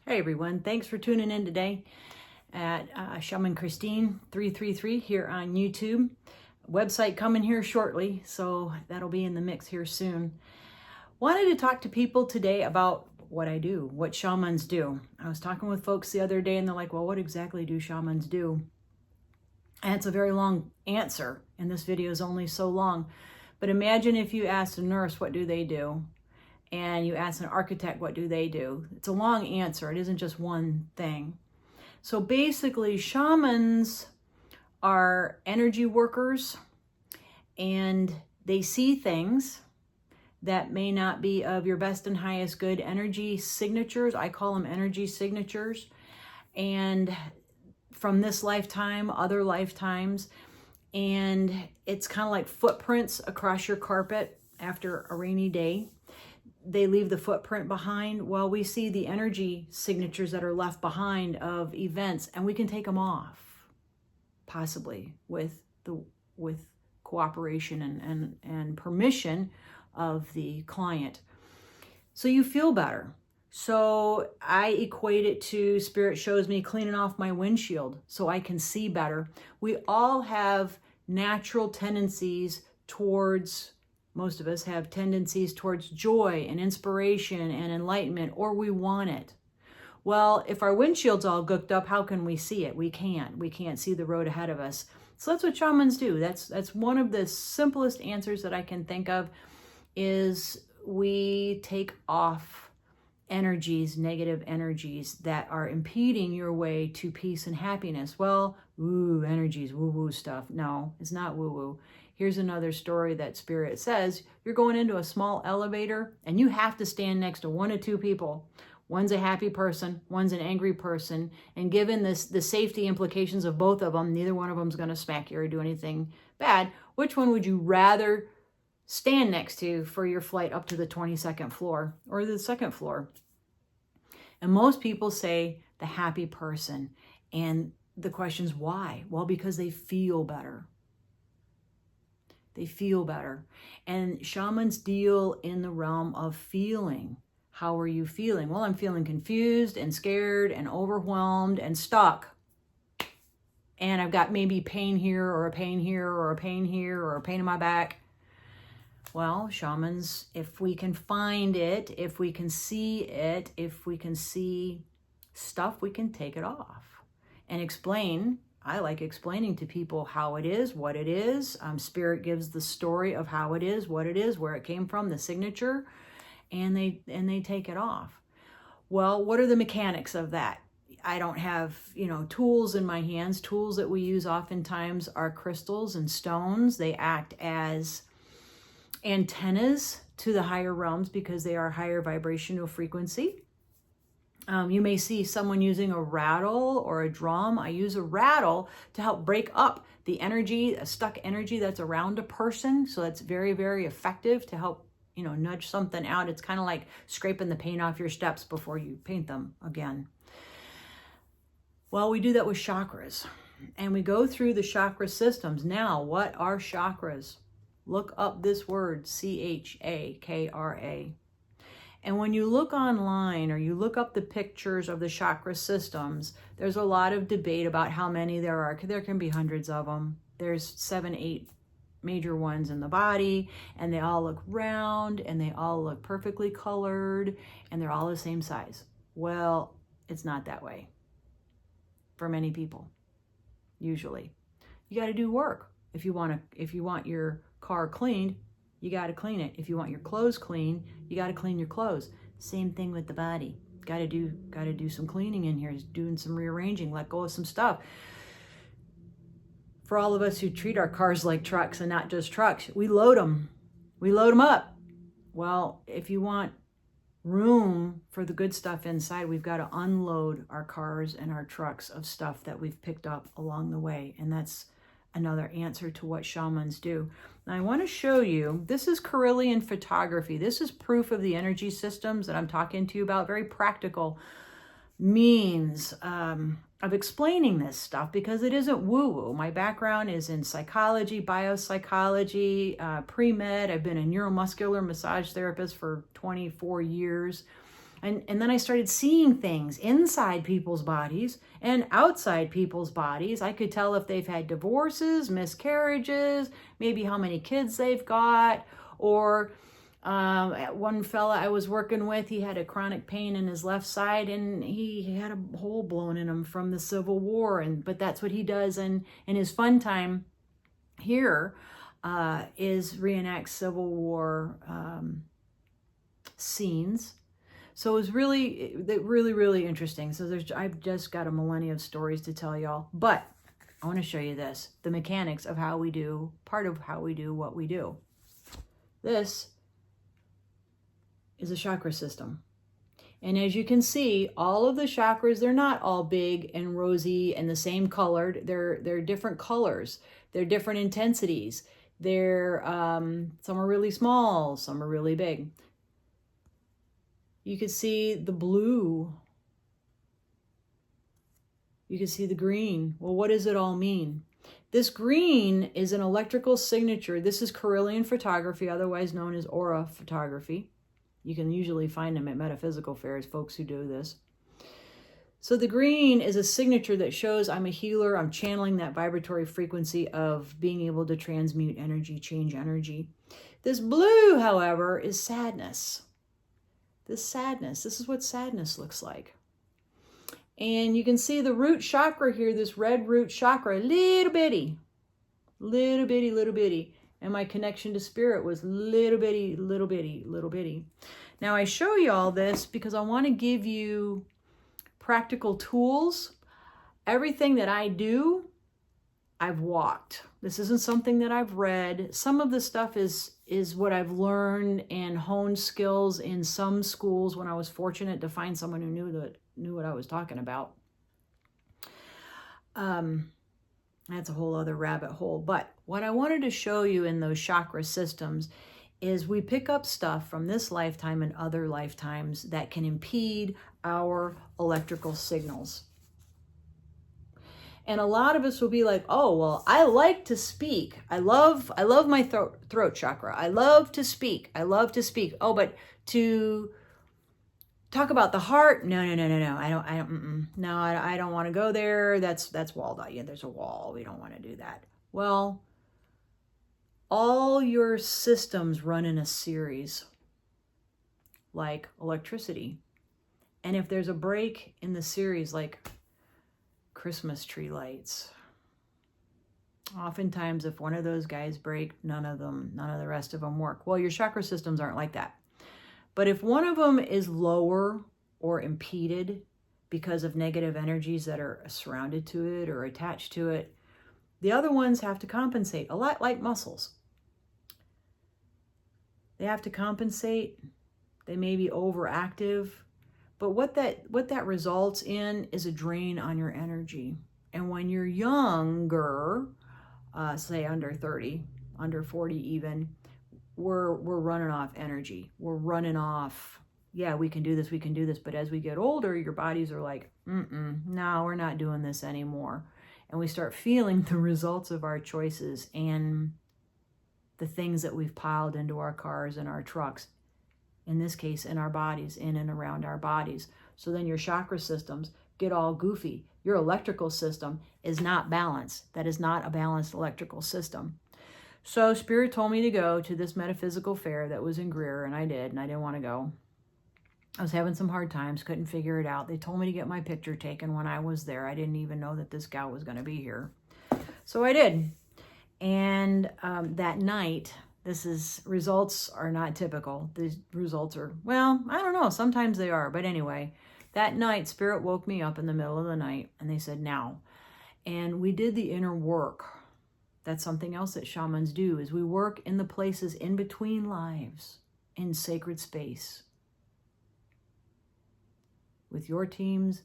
Hey everyone, thanks for tuning in today at Shaman Kristine 333 here on YouTube. Website coming here shortly, so that'll be in the mix here soon. Wanted to talk to people today about what I do, what shamans do. I was talking with folks the other day and they're like, well, what exactly do shamans do? And it's a very long answer, and this video is only so long. But imagine if you asked a nurse, what do they do? And you ask an architect, what do they do? It's a long answer. It isn't just one thing. So basically, shamans are energy workers, and they see things that may not be of your best and highest good energy signatures. I call them energy signatures. And from this lifetime, other lifetimes, and it's kind of like footprints across your carpet after a rainy day. They leave the footprint behind. Well, we see the energy signatures that are left behind of events, and we can take them off, possibly with cooperation and permission of the client. So you feel better. So I equate it to Spirit shows me cleaning off my windshield so I can see better. We all have natural tendencies towards, most of us have tendencies towards joy and inspiration and enlightenment, or we want it. Well, if our windshield's all gooked up, how can we see it? We can't. We can't see the road ahead of us. So that's what shamans do. That's one of the simplest answers that I can think of, is we take off energies, negative energies that are impeding your way to peace and happiness. Well, energies, woo-woo stuff. No, it's not woo-woo. Here's another story that Spirit says. You're going into a small elevator and you have to stand next to one or two people. One's a happy person, one's an angry person. And given the safety implications of both of them, neither one of them is going to smack you or do anything bad. Which one would you rather stand next to for your flight up to the 22nd floor or the second floor? And most people say the happy person. And the question is why? Well, because they feel better. They feel better. And shamans deal in the realm of feeling. How are you feeling? Well, I'm feeling confused and scared and overwhelmed and stuck. And I've got maybe pain here or a pain here or a pain here or a pain in my back. Well, shamans, if we can find it, if we can see it, if we can see stuff, we can take it off and explain. I like explaining to people how it is, what it is. Spirit gives the story of how it is, what it is, where it came from, the signature, and they take it off. Well, what are the mechanics of that? I don't have, tools in my hands. Tools that we use oftentimes are crystals and stones. They act as antennas to the higher realms because they are higher vibrational frequency. You may see someone using a rattle or a drum. I use a rattle to help break up the energy, a stuck energy that's around a person. So that's very, very effective to help, nudge something out. It's kind of like scraping the paint off your steps before you paint them again. Well, we do that with chakras, and we go through the chakra systems. Now, what are chakras? Look up this word, C-H-A-K-R-A. And when you look online or you look up the pictures of the chakra systems, there's a lot of debate about how many there are. There can be hundreds of them. There's 7, 8 major ones in the body, and they all look round, and they all look perfectly colored, and they're all the same size. Well, it's not that way for many people, usually. You got to do work. If you want your car cleaned, you got to clean it. If you want your clothes clean, you got to clean your clothes. Same thing with the body. Got to do some cleaning in here, doing some rearranging, let go of some stuff. For all of us who treat our cars like trucks and not just trucks, we load them. We load them up. Well, if you want room for the good stuff inside, we've got to unload our cars and our trucks of stuff that we've picked up along the way. And that's another answer to what shamans do. Now, I want to show you, this is Carillion photography. This is proof of the energy systems that I'm talking to you about, very practical means of explaining this stuff, because it isn't woo-woo. My background is in psychology, biopsychology, pre-med. I've been a neuromuscular massage therapist for 24 years. And then I started seeing things inside people's bodies and outside people's bodies. I could tell if they've had divorces, miscarriages, maybe how many kids they've got, or one fella I was working with, he had a chronic pain in his left side, and he had a hole blown in him from the Civil War. But that's what he does in his fun time here, is reenact Civil War scenes. So it was really, really interesting. So I've just got a millennia of stories to tell y'all. But I want to show you this, the mechanics of how we do, part of how we do what we do. This is a chakra system. And as you can see, all of the chakras, they're not all big and rosy and the same colored. They're different colors. They're different intensities. They're some are really small, some are really big. You can see the blue. You can see the green. Well, what does it all mean? This green is an electrical signature. This is Carillion photography, otherwise known as aura photography. You can usually find them at metaphysical fairs, folks who do this. So the green is a signature that shows I'm a healer. I'm channeling that vibratory frequency of being able to transmute energy, change energy. This blue, however, is sadness. This is what sadness looks like. And you can see the root chakra here, this red root chakra, little bitty. And my connection to spirit was little bitty. Now I show you all this because I want to give you practical tools. Everything that I do, I've walked. This isn't something that I've read. Some of the stuff is what I've learned and honed skills in some schools when I was fortunate to find someone who knew what I was talking about. That's a whole other rabbit hole. But what I wanted to show you in those chakra systems is we pick up stuff from this lifetime and other lifetimes that can impede our electrical signals. And a lot of us will be like, oh, well, I like to speak. I love my throat chakra. I love to speak. Oh, but to talk about the heart, no. I don't want to go there. That's walled out. Yeah, there's a wall. We don't want to do that. Well, all your systems run in a series, like electricity. And if there's a break in the series, like Christmas tree lights, oftentimes if one of those guys break, none of the rest of them work. Well, your chakra systems aren't like that. But if one of them is lower or impeded because of negative energies that are surrounded to it or attached to it, the other ones have to compensate, a lot like muscles. They have to compensate. They may be overactive. But what that results in is a drain on your energy. And when you're younger, say under 30, under 40 even, we're running off energy. We're running off, yeah, we can do this. But as we get older, your bodies are like, no, we're not doing this anymore. And we start feeling the results of our choices and the things that we've piled into our cars and our trucks. In this case, in our bodies, in and around our bodies. So then your chakra systems get all goofy. Your electrical system is not balanced. That is not a balanced electrical system. So Spirit told me to go to this metaphysical fair that was in Greer, and I did, and I didn't want to go. I was having some hard times, couldn't figure it out. They told me to get my picture taken when I was there. I didn't even know that this gal was going to be here. So I did. And that night, results are not typical. The results are, well, I don't know. Sometimes they are. But anyway, that night, Spirit woke me up in the middle of the night and they said, now. And we did the inner work. That's something else that shamans do, is we work in the places in between lives, in sacred space. With your teams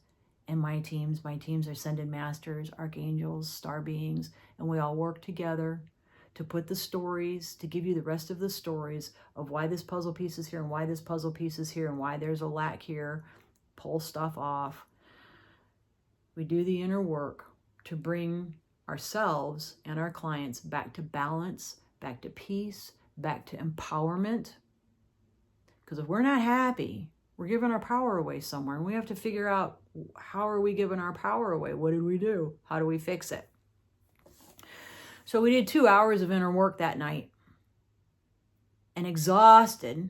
and my teams. My teams are ascended masters, archangels, star beings, and we all work together to put the stories, to give you the rest of the stories of why this puzzle piece is here and why this puzzle piece is here and why there's a lack here, pull stuff off. We do the inner work to bring ourselves and our clients back to balance, back to peace, back to empowerment. Because if we're not happy, We're giving our power away somewhere, and we have to figure out, how are we giving our power away? What did we do? How do we fix it? So we did 2 hours of inner work that night, and exhausted.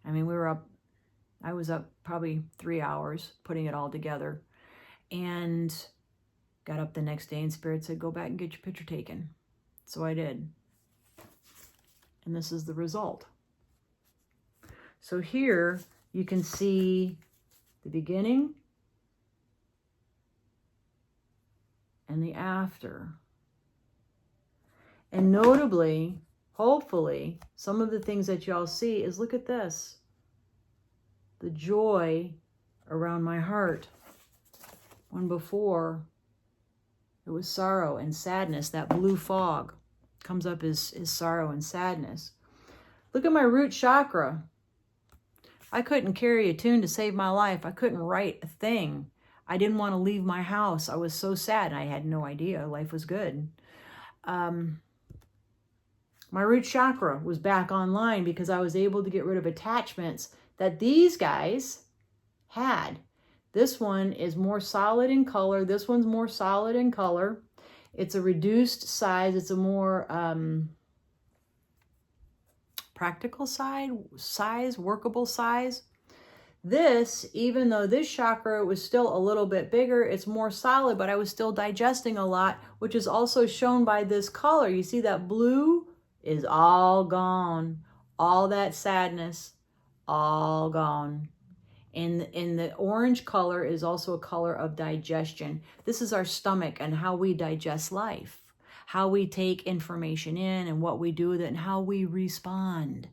I mean, I was up probably 3 hours putting it all together, and got up the next day and Spirit said, go back and get your picture taken. So I did. And this is the result. So here you can see the beginning and the after. And notably, hopefully, some of the things that y'all see is, look at this. The joy around my heart. When before, it was sorrow and sadness. That blue fog comes up as sorrow and sadness. Look at my root chakra. I couldn't carry a tune to save my life. I couldn't write a thing. I didn't want to leave my house. I was so sad. I had no idea life was good. My root chakra was back online because I was able to get rid of attachments that these guys had. This one is more solid in color. This one's more solid in color. It's a reduced size. It's a more practical size, workable size. This, even though this chakra was still a little bit bigger, it's more solid, but I was still digesting a lot, which is also shown by this color. You see that blue is all gone. All that sadness, all gone. And the orange color is also a color of digestion. This is our stomach and how we digest life, how we take information in and what we do with it and how we respond.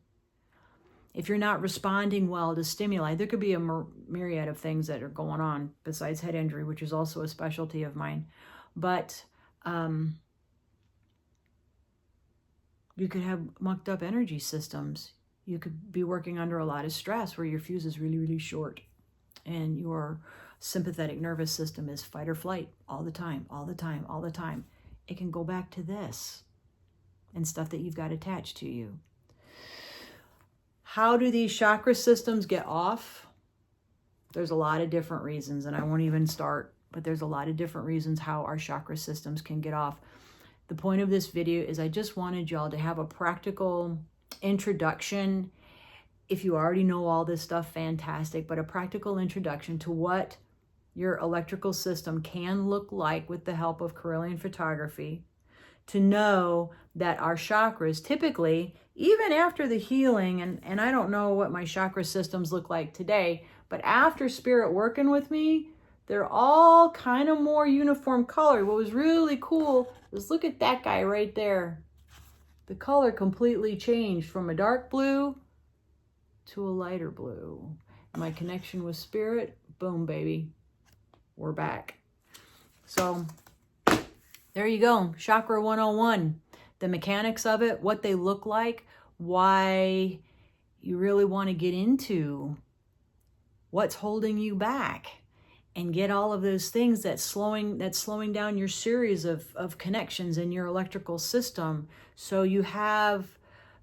If you're not responding well to stimuli, there could be a myriad of things that are going on besides head injury, which is also a specialty of mine. But you could have mucked up energy systems. You could be working under a lot of stress where your fuse is really, really short and your sympathetic nervous system is fight or flight all the time, all the time, all the time. It can go back to this and stuff that you've got attached to you. How do these chakra systems get off? There's a lot of different reasons, and I won't even start, but there's a lot of different reasons how our chakra systems can get off. The point of this video is I just wanted y'all to have a practical introduction. If you already know all this stuff, fantastic, but a practical introduction to what your electrical system can look like with the help of Kirlian photography, to know that our chakras typically, even after the healing, and I don't know what my chakra systems look like today, but after Spirit working with me, they're all kind of more uniform color. What was really cool is, look at that guy right there. The color completely changed from a dark blue to a lighter blue. My connection with Spirit, boom, baby, we're back. So there you go, Chakra 101. The mechanics of it, what they look like, why you really want to get into what's holding you back and get all of those things that's slowing down your series of connections in your electrical system, so you have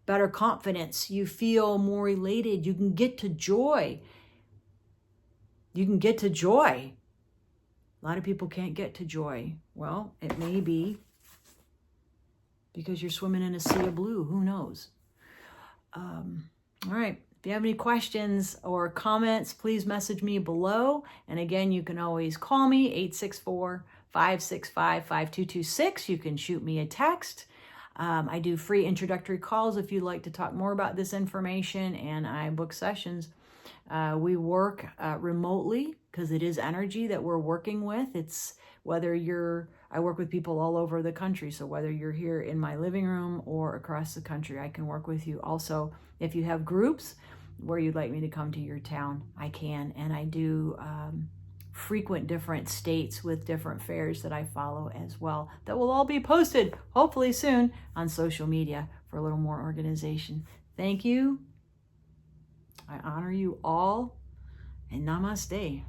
better confidence, you feel more elated, you can get to joy. You can get to joy. A lot of people can't get to joy. Well, it may be because you're swimming in a sea of blue. Who knows? All right. If you have any questions or comments, please message me below. And again, you can always call me, 864-565-5226. You can shoot me a text. I do free introductory calls if you'd like to talk more about this information, and I book sessions. We work remotely because it is energy that we're working with. It's I work with people all over the country. So whether you're here in my living room or across the country, I can work with you. Also, if you have groups where you'd like me to come to your town, I can. And I do frequent different states with different fairs that I follow as well. That will all be posted, hopefully soon, on social media for a little more organization. Thank you. I honor you all, and namaste.